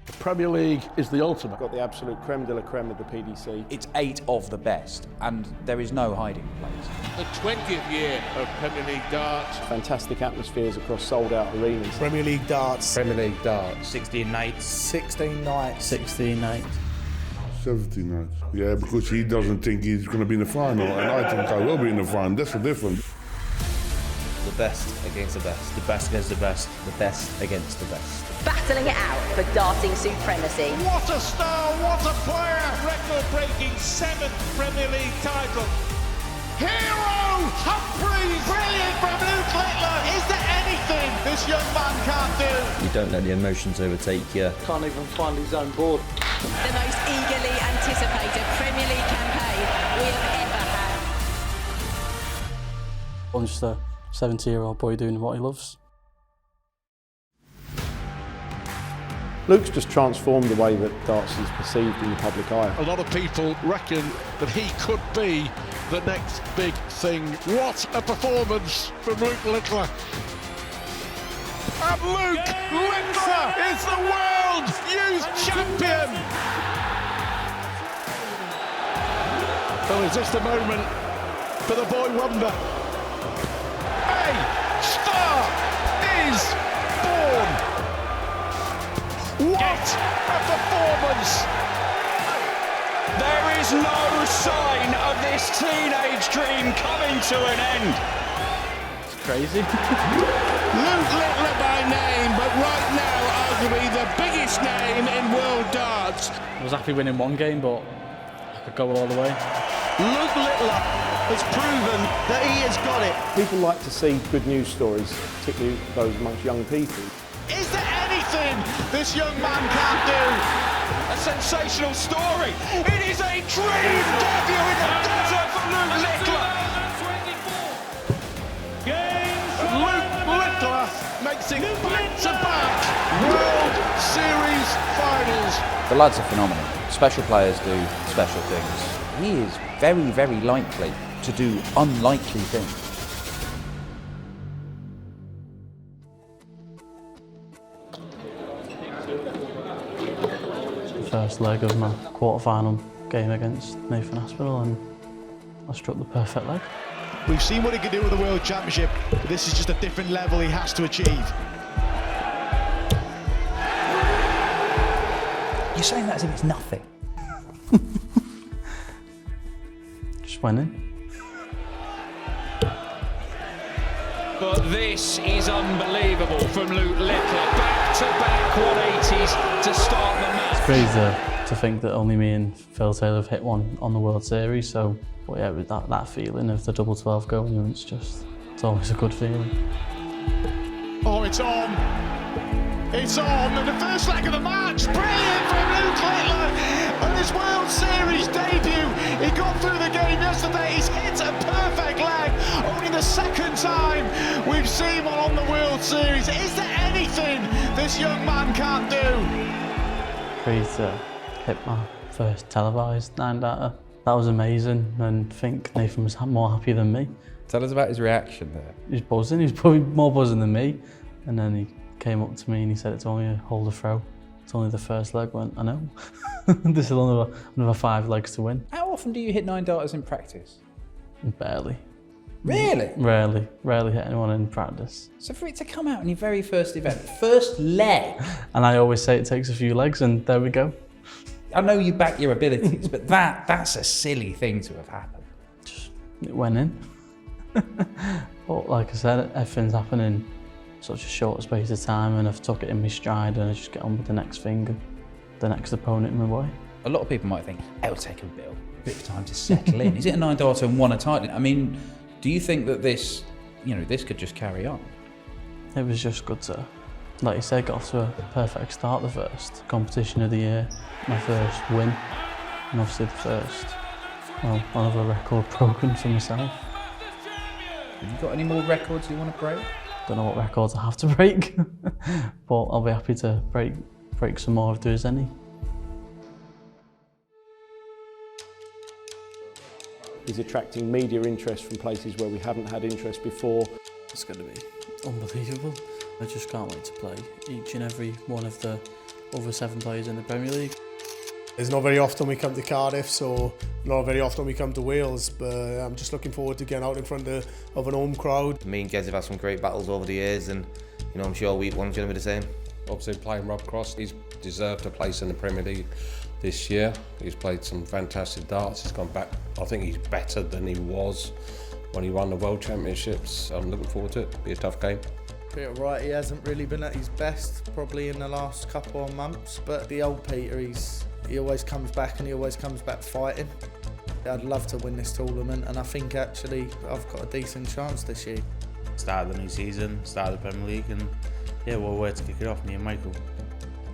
The Premier League is the ultimate. Got the absolute creme de la creme of the PDC. It's 8 of the best, and there is no hiding place. The 20th year of Premier League darts. Fantastic atmospheres across sold-out arenas. Premier League darts. Premier League darts. 16 nights. 16 nights. 16 nights. 17 nights. Yeah, because he doesn't think he's going to be in the final, and I think I will be in the final. That's the difference. The best against the best. The best against the best. The best against the best. Battling it out for darting supremacy. What a star, what a player! Record-breaking 7th Premier League title. Hero Humphreys! Brilliant from Luke Littler! Is there anything this young man can't do? You don't let the emotions overtake you. Can't even find his own board. The most eagerly anticipated Premier League campaign we have ever had. I'm just a 70-year-old boy doing what he loves. Luke's just transformed the way that darts is perceived in the public eye. A lot of people reckon that he could be the next big thing. What a performance from Luke Littler. And Luke Littler is the world youth champion. Well, is this the moment for the boy wonder? A star is born. What a performance! There is no sign of this teenage dream coming to an end. It's crazy. Luke Littler by name, but right now arguably the biggest name in world darts. I was happy winning one game, but I could go all the way. Luke Littler has proven that he has got it. People like to see good news stories, particularly those amongst young people. Is there anything this young man can't do? A sensational story. It is a dream debut in the desert for Luke Littler. Luke Littler makes it back-to-back World Series finals. The lads are phenomenal. Special players do special things. He is very, very likely to do unlikely things. First leg of my quarter-final game against Nathan Aspinall, and I struck the perfect leg. We've seen what he can do with the World Championship, but this is just a different level he has to achieve. You're saying that as if it's nothing. Just went in. But this is unbelievable from Luke Littler. Back-to-back 180s to start the match. It's crazy to think that only me and Phil Taylor have hit one on the World Series, so but yeah, with that feeling of the double 12 going in, it's always a good feeling. Oh, it's on! It's on! And the first leg of the match, brilliant from Luke Littler! And his World Series debut, he got through the game yesterday, he's hit a perfect leg, only the second time we've seen one on the World Series. Is there anything this young man can't do? Crazy to hit my first televised 9-darter. That was amazing, and I think Nathan was more happy than me. Tell us about his reaction there. He was buzzing, he was probably more buzzing than me. And then he came up to me and he said, it's only a hold a throw. It's only the first leg. I went, I know. This is another 5 legs to win. How often do you hit 9-darters in practice? Barely. Really? Rarely hit anyone in practice. So for it to come out in your very first event, first leg. And I always say it takes a few legs, and there we go. I know you back your abilities, but that's a silly thing to have happened. It went in. But like I said, everything's happening in such a short space of time, and I've took it in my stride and I just get on with the next thing and the next opponent in my way. A lot of people might think, it'll take a bit of time to settle in. Is it a 9-darter and won a title? I mean, do you think that this could just carry on? It was just good to, like you said, got off to a perfect start the first competition of the year, my first win, and obviously the first, well, another record broken for myself. Have you got any more records you want to break? Don't know what records I have to break, but I'll be happy to break some more if there is any. He's attracting media interest from places where we haven't had interest before. It's going to be unbelievable. I just can't wait to play each and every one of the other 7 players in the Premier League. It's not very often we come to Cardiff, so not very often we come to Wales, but I'm just looking forward to getting out in front of an home crowd. Me and Gez have had some great battles over the years, and I'm sure week one's going to be the same. Obviously playing Rob Cross, he's deserved a place in the Premier League this year. He's played some fantastic darts, he's gone back. I think he's better than he was when he won the World Championships. I'm looking forward to it. It'll be a tough game. Peter Wright, he hasn't really been at his best probably in the last couple of months, but the old Peter, he always comes back, and he always comes back fighting. I'd love to win this tournament, and I think actually I've got a decent chance this year. Start of the new season, start of the Premier League, and yeah, we're away to kick it off, me and Michael.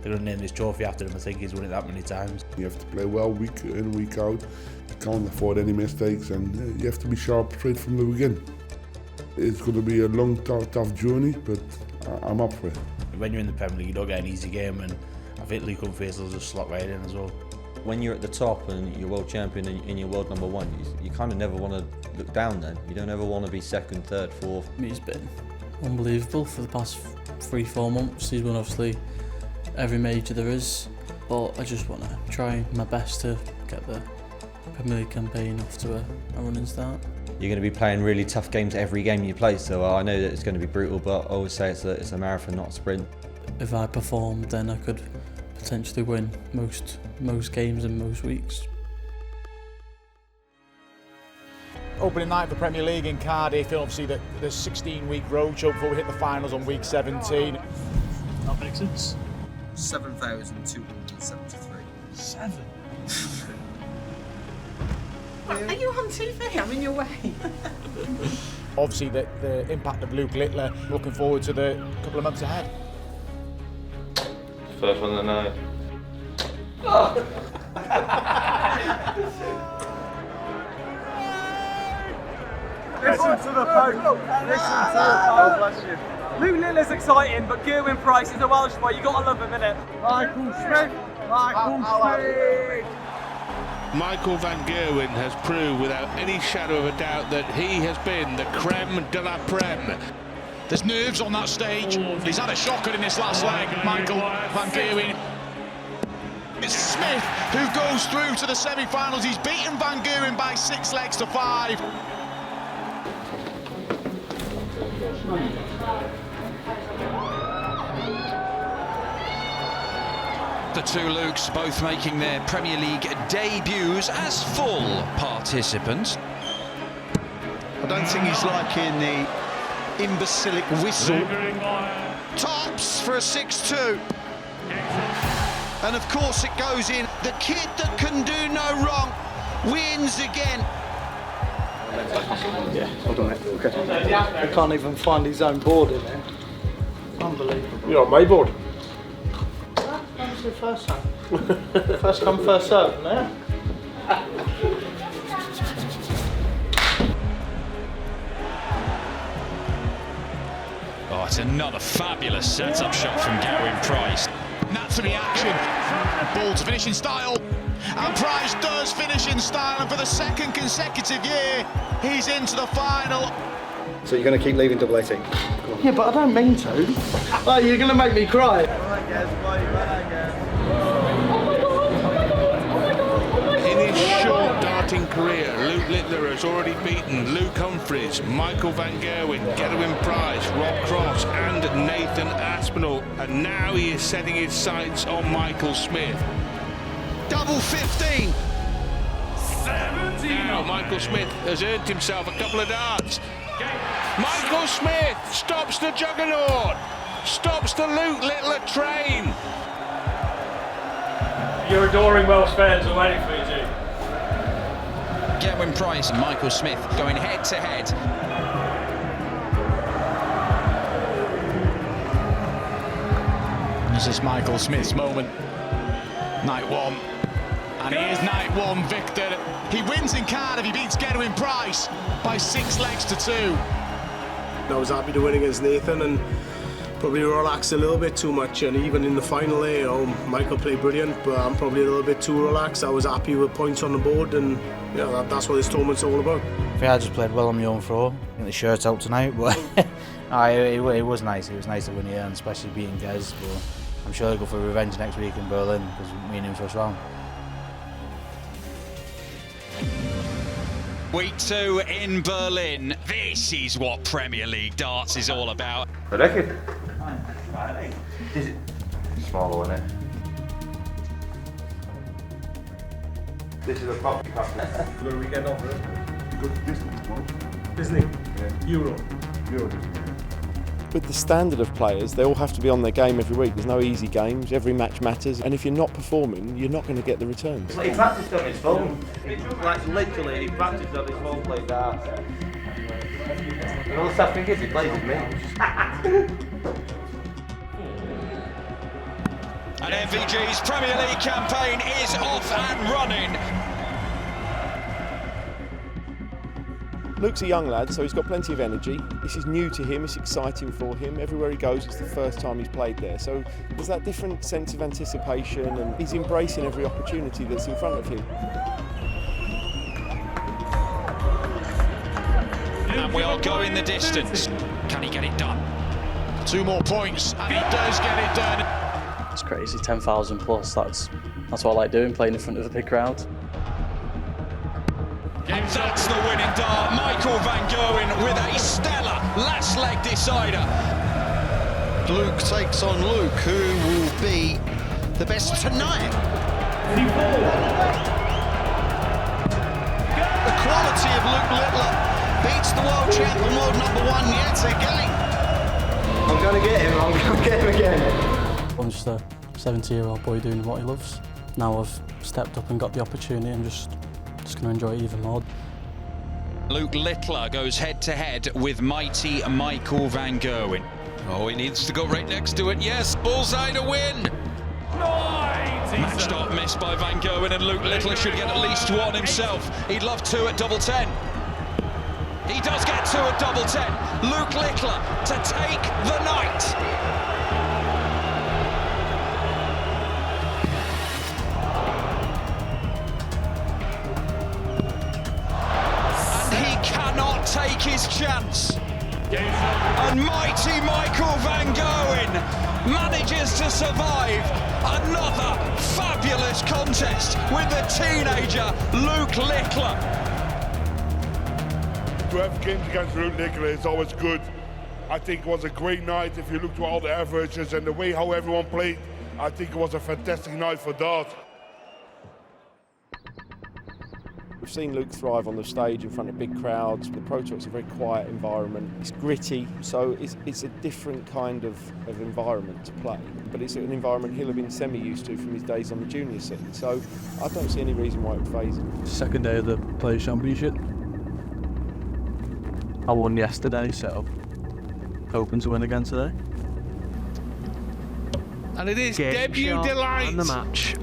They're going to name this trophy after him. I think he's won it that many times. You have to play well week in, week out. You can't afford any mistakes, and you have to be sharp straight from the beginning. It's going to be a long, tough journey, but I'm up for it. When you're in the Premier League, you don't get an easy game, and I think Luke Humphries will just slot right in as well. When you're at the top and you're world champion and you're world number 1, you kind of never want to look down then. You don't ever want to be second, third, fourth. He's been unbelievable for the past 3-4 months. He's won obviously every major there is, but I just want to try my best to get the Premier League campaign off to a running start. You're going to be playing really tough games every game you play, so I know that it's going to be brutal, but I always say it's a marathon, not a sprint. If I performed, then I could potentially win most games and most weeks. Opening night for Premier League in Cardiff, and obviously the 16-week roadshow before we hit the finals on week 17. That makes sense. 7,273. 7? Are you on TV? I'm in your way. Obviously the impact of Luke Littler, looking forward to the couple of months ahead. First one of the night. Listen to the phone. Listen to the phone. Bless you. Luke Littler's exciting, but Gerwin Price is a Welsh boy. You got to love him, innit? Michael Smith. Michael van Gerwen has proved without any shadow of a doubt that he has been the creme de la creme. There's nerves on that stage. He's had a shocker in this last leg, Michael van Gerwen. It's Smith who goes through to the semi-finals. He's beaten Van Gerwen by 6 legs to 5. The two Lukes both making their Premier League debuts as full participants. I don't think he's liking the imbecilic whistle. Tops for a 6-2. And of course it goes in. The kid that can do no wrong wins again. Yeah, hold on, mate. Okay. He can't even find his own board in there. Unbelievable. You're on my board. That was the first time. First come, first serve, man. Oh, it's another fabulous setup shot from Gerwin Price. That's the reaction. Ball to finish in style. And Price does finish in style, and for the second consecutive year, he's into the final. So you're going to keep leaving double 18? Yeah, but I don't mean to. Oh, you're going to make me cry. In his short darting career, Luke Littler has already beaten Luke Humphries, Michael van Gerwen, Gerwin Price, Rob Cross and Nathan Aspinall, and now he is setting his sights on Michael Smith. Double 15. 17. Now Michael Smith has earned himself a couple of darts. Michael Smith stops the juggernaut, stops the Luke Littler train. Your adoring Welsh fans are waiting for you, G. Gerwin Price and Michael Smith going head to head. This is Michael Smith's moment. Night one. And he is night one victor. He wins in Cardiff. He beats Gerwin Price by 6 legs to 2. I was happy to win against Nathan and probably relaxed a little bit too much, and even in the final there, Michael played brilliant, but I'm probably a little bit too relaxed. I was happy with points on the board, and that's what this tournament's all about. I think I just played well on my own throw. I think the shirt's out tonight, but It was nice. It was nice to win here, and especially beating Gez. But I'm sure they'll go for revenge next week in Berlin because me and him so strong. Week 2 in Berlin. This is what Premier League darts is all about. I reckon. Is it smaller, isn't it? This is a property couple. Where do we get off it? You go to Disney tomorrow. Disney? Yeah. Euro. Disney. With the standard of players, they all have to be on their game every week. There's no easy games, every match matters, and if you're not performing, you're not going to get the returns. He practiced on his phone. Like literally, he practiced on his phone playing darts. And all the sad thing is, he plays with me. And MVG's Premier League campaign is off and running. Luke's a young lad, so he's got plenty of energy. This is new to him, it's exciting for him. Everywhere he goes, it's the first time he's played there. So there's that different sense of anticipation, and he's embracing every opportunity that's in front of him. And we are going the distance. Can he get it done? 2 more points, and he does get it done. It's crazy, 10,000 plus. That's what I like doing, playing in front of a big crowd. And that's the winning dart. Michael Van Gerwen with a stellar last leg decider. Luke takes on Luke, who will be the best tonight. The quality of Luke Littler beats the world champ and world #1 yet again. I'm going to get him, I'm going to get him again. I'm just a 70-year-old boy doing what he loves. Now I've stepped up and got the opportunity, I'm just going to enjoy it even more. Luke Littler goes head-to-head with mighty Michael Van Gerwen. Oh, he needs to go right next to it. Yes, bullseye to win. Match start missed by Van Gerwen, and Luke Littler should get at least 1 himself. He'd love 2 at double 10. He does get 2 at double 10. Luke Littler to take the night. Take his chance. And mighty Michael Van Gerwen manages to survive another fabulous contest with the teenager Luke Littler. To have games against Luke Littler is always good. I think it was a great night. If you look to all the averages and the way how everyone played, I think it was a fantastic night for darts. We've seen Luke thrive on the stage in front of big crowds. The Pro Tour's a very quiet environment. It's gritty, so it's a different kind of environment to play. But it's an environment he'll have been semi-used to from his days on the junior scene. So I don't see any reason why it would faze him. Second day of the Players' Championship. I won yesterday, so hoping to win again today. And it is debut delight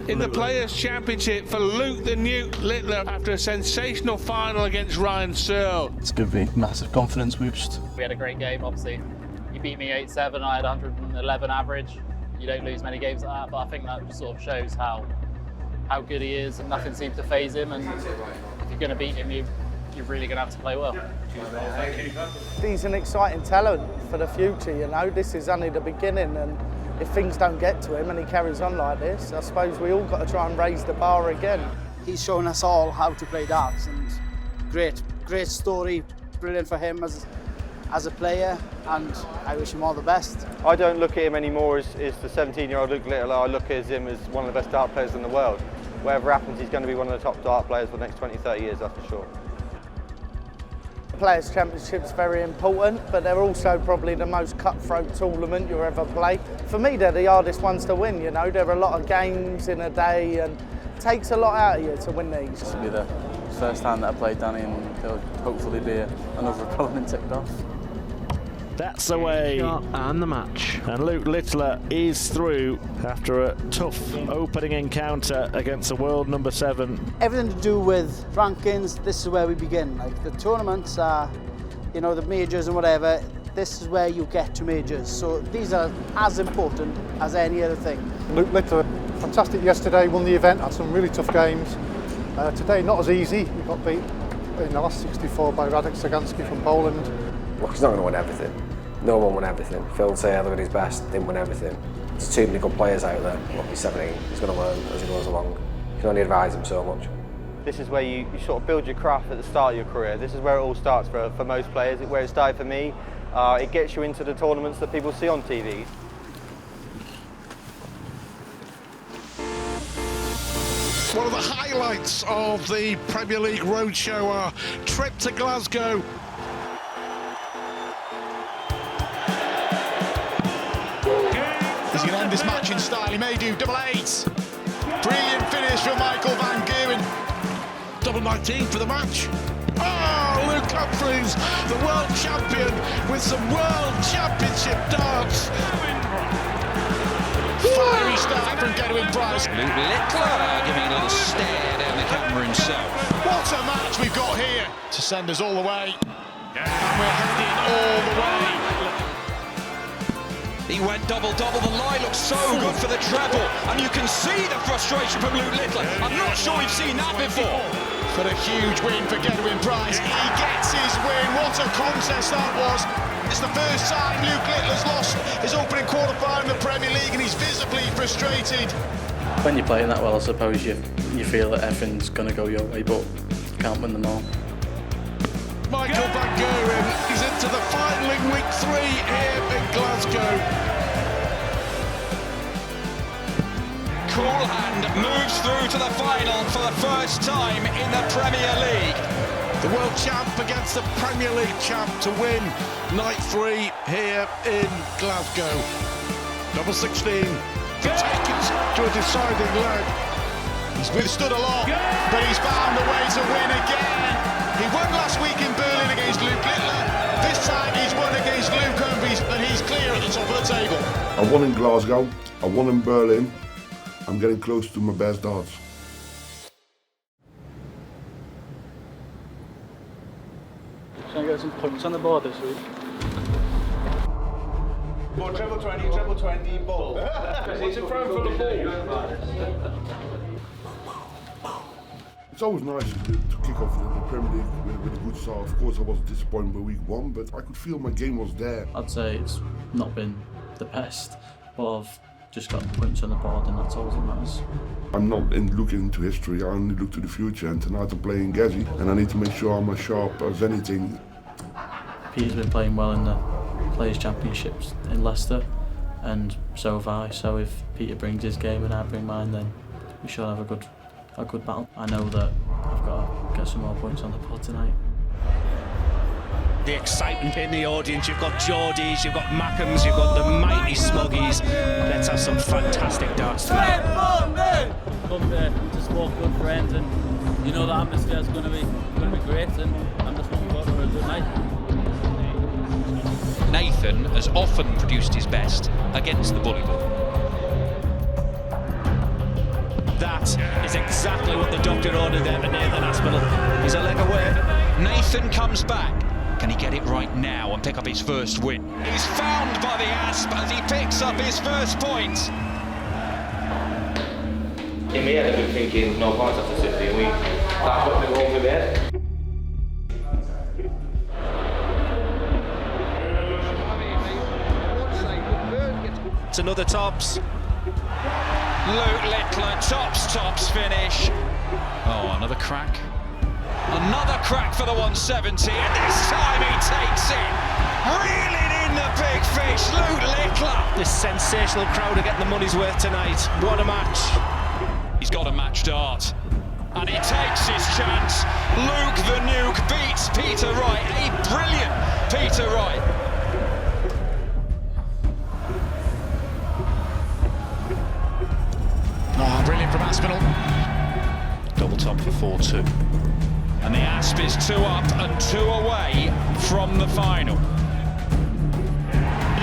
in the Players' Championship for Luke the Newt Littler after a sensational final against Ryan Searle. It's going to be a massive confidence boost. We had a great game, obviously. You beat me 8-7, I had 111 average. You don't lose many games like that, but I think that sort of shows how good he is, and nothing seems to faze him. And if you're going to beat him, you're really going to have to play well. He's an exciting talent for the future, you know. This is only the beginning, and if things don't get to him and he carries on like this, I suppose we all got to try and raise the bar again. He's shown us all how to play darts, and great story, brilliant for him as a player, and I wish him all the best. I don't look at him anymore as the 17-year-old Luke Littler. I look at him as one of the best dart players in the world. Whatever happens, he's going to be one of the top dart players for the next 20, 30 years, that's for sure. The Players' Championship's very important, but they're also probably the most cutthroat tournament you'll ever play. For me, they're the hardest ones to win, you know. There are a lot of games in a day, and it takes a lot out of you to win these. This will be the first time that I played Danny, and there'll hopefully be another opponent ticked off. That's the way and the match. And Luke Littler is through after a tough opening encounter against the world #7. Everything to do with rankings, this is where we begin. Like the tournaments are, you know, the majors and whatever, this is where you get to majors. So these are as important as any other thing. Luke Littler, fantastic yesterday, won the event, had some really tough games. Today, not as easy. We got beat in the last 64 by Radek Sagansky from Poland. Well, he's not going to win everything. No one won everything. Phil Taylor at his best didn't win everything. There's too many good players out there. Look, he's 17, he's going to learn as he goes along. You can only advise him so much. This is where you sort of build your craft at the start of your career. This is where it all starts for most players, where it started for me. It gets you into the tournaments that people see on TV. One of the highlights of the Premier League Roadshow, our trip to Glasgow. He's going to end this match in style. He may do double 8. Brilliant finish from Michael Van Gerwen. Double 19 for the match. Oh, Luke Humphries, the world champion, with some world championship darts. Fiery start from Gedwin Price. Luke Littler giving a little stare down the camera himself. What a match we've got here to send us all the way. And we're heading all the way. He went double-double. The lie looks so good for the treble. And you can see the frustration from Luke Littler. I'm not sure we've seen that before. For a huge win for Gedwin Price. He gets his win. What a contest that was. It's the first time Luke Littler's lost his opening quarter-final in the Premier League, and he's visibly frustrated. When you're playing that well, I suppose you feel that everything's going to go your way, but you can't win them all. Michael Van Gerwen is into the final in week 3 here in Glasgow. Cool Hand moves through to the final for the first time in the Premier League. The world champ against the Premier League champ to win night 3 here in Glasgow. Double 16 to take it to a deciding leg. He's withstood a lot, but he's found a way to win again. He won last week in Berlin against Luke Littler. This time he's won against Luke Humphries, and he's clear at the top of the table. I won in Glasgow, I won in Berlin. I'm getting close to my best darts. Trying to get some points on the board this week. More treble 20, ball. What's in front for the ball? It's always nice to kick off the Premier League with a good start. Of course, I was disappointed by week 1, but I could feel my game was there. I'd say it's not been the best, but I've just got points on the board, and that's all that matters. I'm not looking into history, I only look to the future, and tonight I'm playing Gazzy, and I need to make sure I'm as sharp as anything. Peter's been playing well in the Players' Championships in Leicester, and so have I, so if Peter brings his game and I bring mine, then we should have a good battle. I know that I've got to get some more points on the board tonight. The excitement in the audience, you've got Geordies, you've got Mackhams, you've got the mighty Smuggies. Let's have some fantastic darts tonight. Come there to support good friends, and you know the atmosphere is going to be great, and I'm just looking forward to a good night. Nathan has often produced his best against the bully ball. That is exactly what the doctor ordered there for Nathan Aspinall. He's a leg away. Nathan comes back. Can he get it right now and pick up his first win? He's found by the Asp as he picks up his first point. In my head, I've been thinking no points after 16 weeks. That's what they're going with it. It's another tops. Luke Littler, tops finish. Oh, another crack. Another crack for the 170, and this time he takes it. Reeling in the big fish, Luke Littler. This sensational crowd are getting the money's worth tonight. What a match. He's got a match dart, and he takes his chance. Luke the Nuke beats Peter Wright, a brilliant Peter Wright. Brilliant from Aspinall. Double top for 4-2. And the Asp is 2 up and 2 away from the final.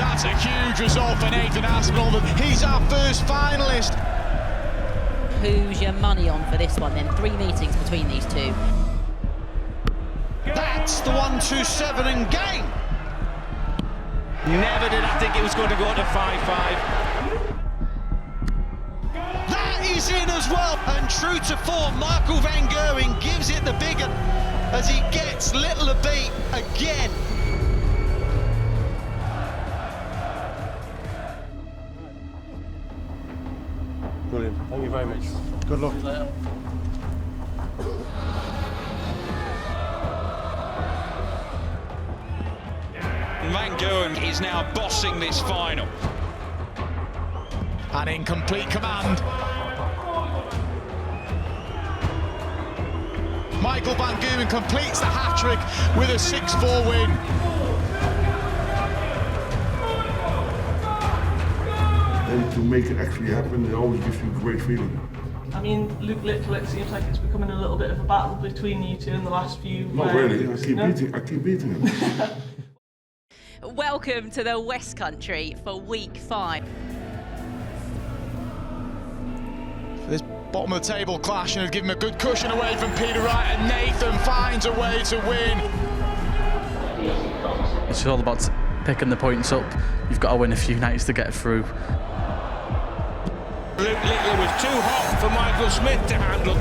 That's a huge result for Nathan Aspinall. He's our first finalist. Who's your money on for this one then? 3 meetings between these two. That's the 1-2-7 and game. Never did I think it was going to go to 5-5. He's in as well, and true to form, Michael Van Gerwen gives it the big one as he gets Littler beat again. Brilliant. Thank you very much. Good luck. Van Gerwen is now bossing this final. And in complete command. Michael Van Gerwen completes the hat-trick with a 6-4 win. And to make it actually happen, it always gives you a great feeling. I mean, Luke Little, it seems like it's becoming a little bit of a battle between you two in the last few. Not really. I keep beating him. Welcome to the West Country for week 5. This bottom of the table clash and has given him a good cushion away from Peter Wright, and Nathan finds a way to win. It's all about picking the points up. You've got to win a few nights to get through. Luke Little was too hot for Michael Smith to handle.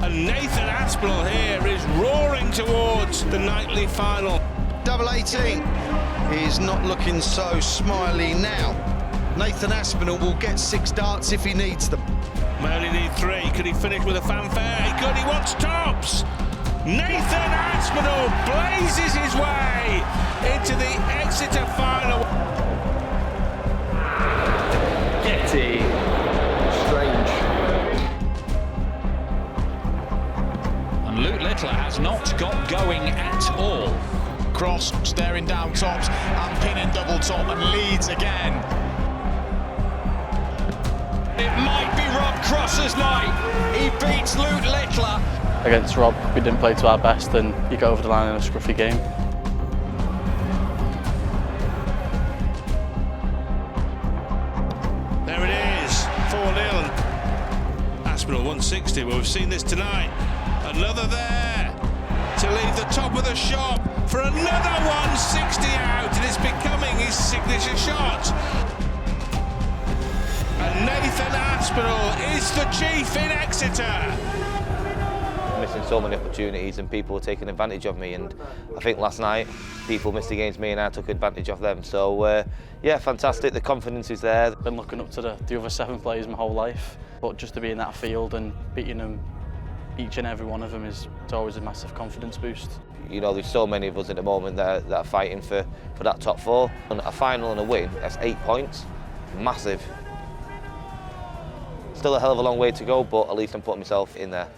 And Nathan Aspinall here is roaring towards the nightly final. Double 18 is not looking so smiley now. Nathan Aspinall will get 6 darts if he needs them. May only need 3. Could he finish with a fanfare? He could. He wants tops. Nathan Aspinall blazes his way into the Exeter final. Getty. Strange. And Luke Littler has not got going at all. Cross staring down tops and pinning double top and leads again. It might be Rob Cross's night. He beats Luke Littler. Against Rob, we didn't play to our best and you go over the line in a scruffy game. There it is, 4-0. Aspinall 160. Well, we've seen this tonight. Another there to leave the top of the shop for another 160 out, and it's becoming his signature shot. And Nathan Aspinall is the chief in Exeter. Missing so many opportunities and people were taking advantage of me, and I think last night people missed against me and I took advantage of them. So yeah, fantastic. The confidence is there. Been looking up to the other 7 players my whole life, but just to be in that field and beating them, each and every one of them, it's always a massive confidence boost. You know, there's so many of us at the moment that are fighting for that top 4. And a final and a win, that's 8 points. Massive. Still a hell of a long way to go, but at least I'm putting myself in there.